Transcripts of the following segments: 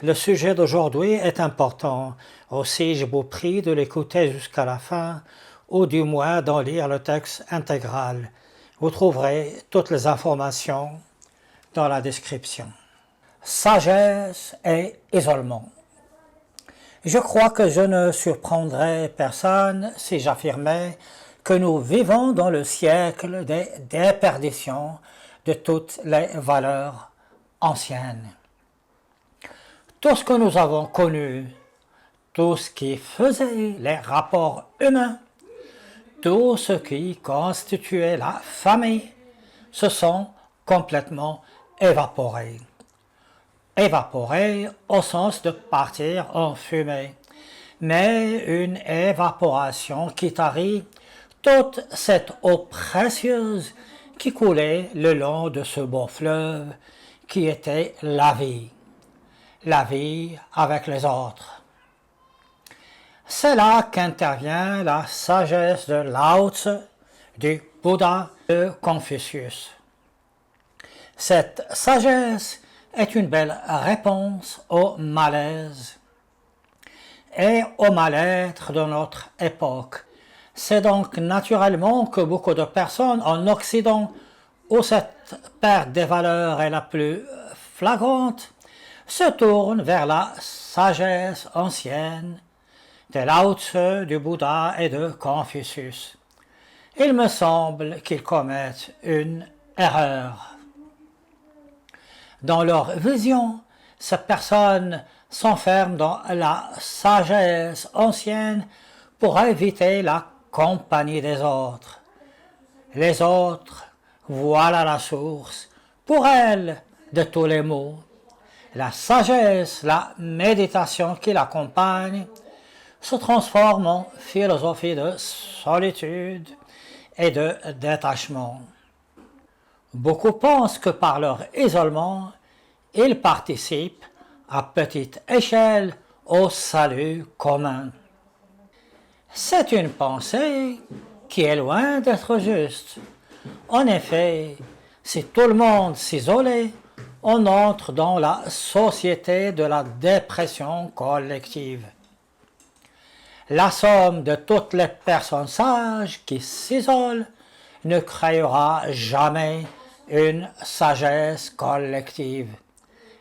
Le sujet d'aujourd'hui est important. Aussi, je vous prie de l'écouter jusqu'à la fin, ou du moins d'en lire le texte intégral. Vous trouverez toutes les informations dans la description. Sagesse et isolement. Je crois que je ne surprendrais personne si j'affirmais que nous vivons dans le siècle des déperditions de toutes les valeurs anciennes. Tout ce que nous avons connu, tout ce qui faisait les rapports humains, tout ce qui constituait la famille, se sont complètement évaporés. Évaporés au sens de partir en fumée, mais une évaporation qui tarit toute cette eau précieuse qui coulait le long de ce beau fleuve qui était la vie avec les autres. C'est là qu'intervient la sagesse de Lao Tzu, du Bouddha, de Confucius. Cette sagesse est une belle réponse au malaise et au mal-être de notre époque. C'est donc naturellement que beaucoup de personnes en Occident, où cette perte des valeurs est la plus flagrante, se tournent vers la sagesse ancienne de Lao Tzu, du Bouddha et de Confucius. Il me semble qu'ils commettent une erreur. Dans leur vision, ces personnes s'enferment dans la sagesse ancienne pour éviter la compagnie des autres. Les autres, voilà la source, pour elles, de tous les maux. La sagesse, la méditation qui l'accompagne, se transforme en philosophie de solitude et de détachement. Beaucoup pensent que par leur isolement, ils participent à petite échelle au salut commun. C'est une pensée qui est loin d'être juste. En effet, si tout le monde s'isolait, on entre dans la société de la dépression collective. La somme de toutes les personnes sages qui s'isolent ne créera jamais une sagesse collective.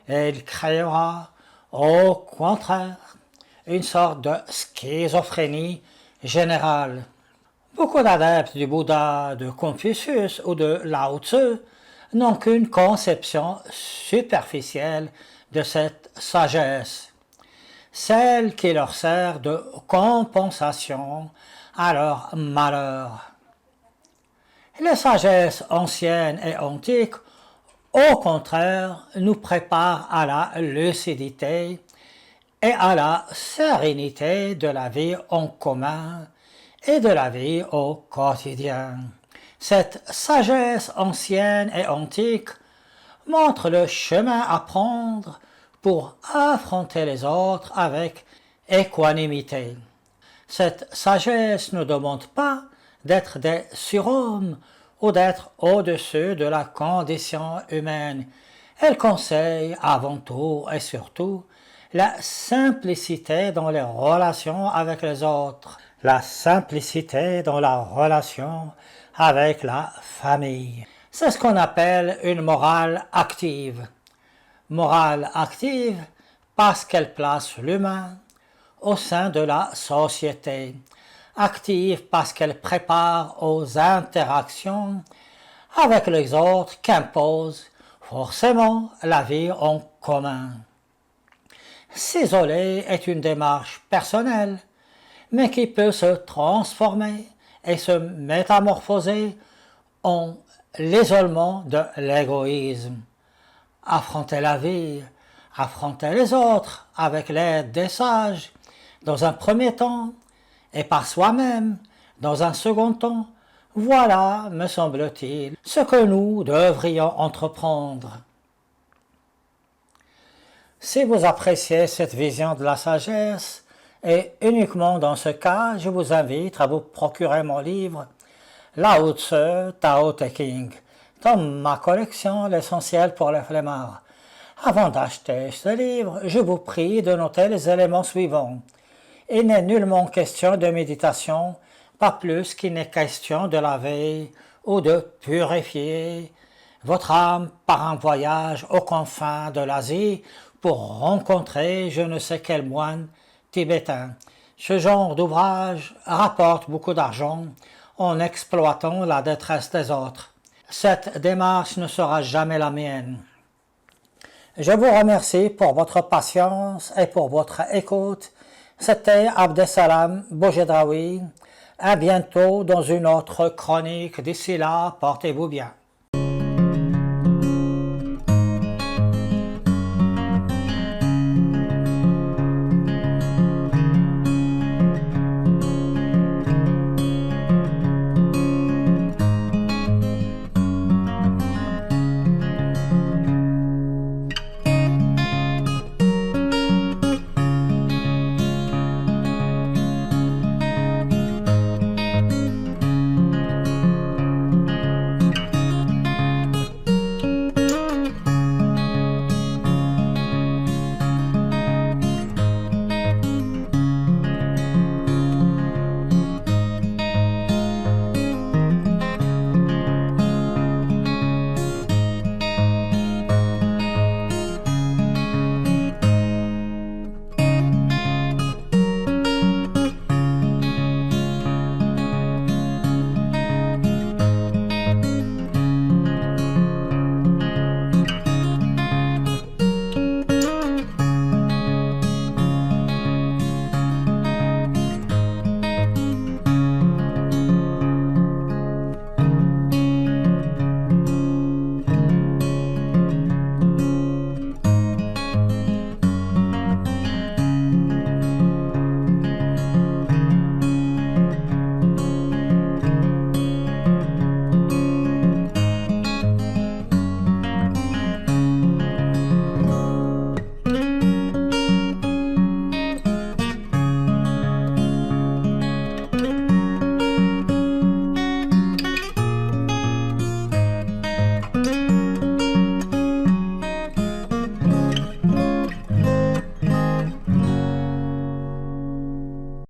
Elle créera, au contraire, une sorte de schizophrénie générale. Beaucoup d'adeptes du Bouddha, de Confucius ou de Lao Tzu n'ont qu'une conception superficielle de cette sagesse, celle qui leur sert de compensation à leur malheur. Les sagesses anciennes et antiques, au contraire, nous préparent à la lucidité et à la sérénité de la vie en commun et de la vie au quotidien. Cette sagesse ancienne et antique montre le chemin à prendre pour affronter les autres avec équanimité. Cette sagesse ne demande pas d'être des surhommes ou d'être au-dessus de la condition humaine. Elle conseille avant tout et surtout la simplicité dans les relations avec les autres, la simplicité dans la relation avec la famille. C'est ce qu'on appelle une morale active. Morale active parce qu'elle place l'humain au sein de la société. Active parce qu'elle prépare aux interactions avec les autres qu'impose forcément la vie en commun. S'isoler est une démarche personnelle, mais qui peut se transformer et se métamorphoser en l'isolement de l'égoïsme. Affronter la vie, affronter les autres avec l'aide des sages, dans un premier temps, et par soi-même, dans un second temps, voilà, me semble-t-il, ce que nous devrions entreprendre. Si vous appréciez cette vision de la sagesse, et uniquement dans ce cas, je vous invite à vous procurer mon livre Lao Tzu Tao Te Ching, dans ma collection L'essentiel pour les flemmards. Avant d'acheter ce livre, je vous prie de noter les éléments suivants. Il n'est nullement question de méditation, pas plus qu'il n'est question de laver ou de purifier votre âme par un voyage aux confins de l'Asie pour rencontrer je ne sais quel moine tibétain. Ce genre d'ouvrage rapporte beaucoup d'argent en exploitant la détresse des autres. Cette démarche ne sera jamais la mienne. Je vous remercie pour votre patience et pour votre écoute. C'était Abdesalam Boujedraoui. À bientôt dans une autre chronique. D'ici là, portez-vous bien.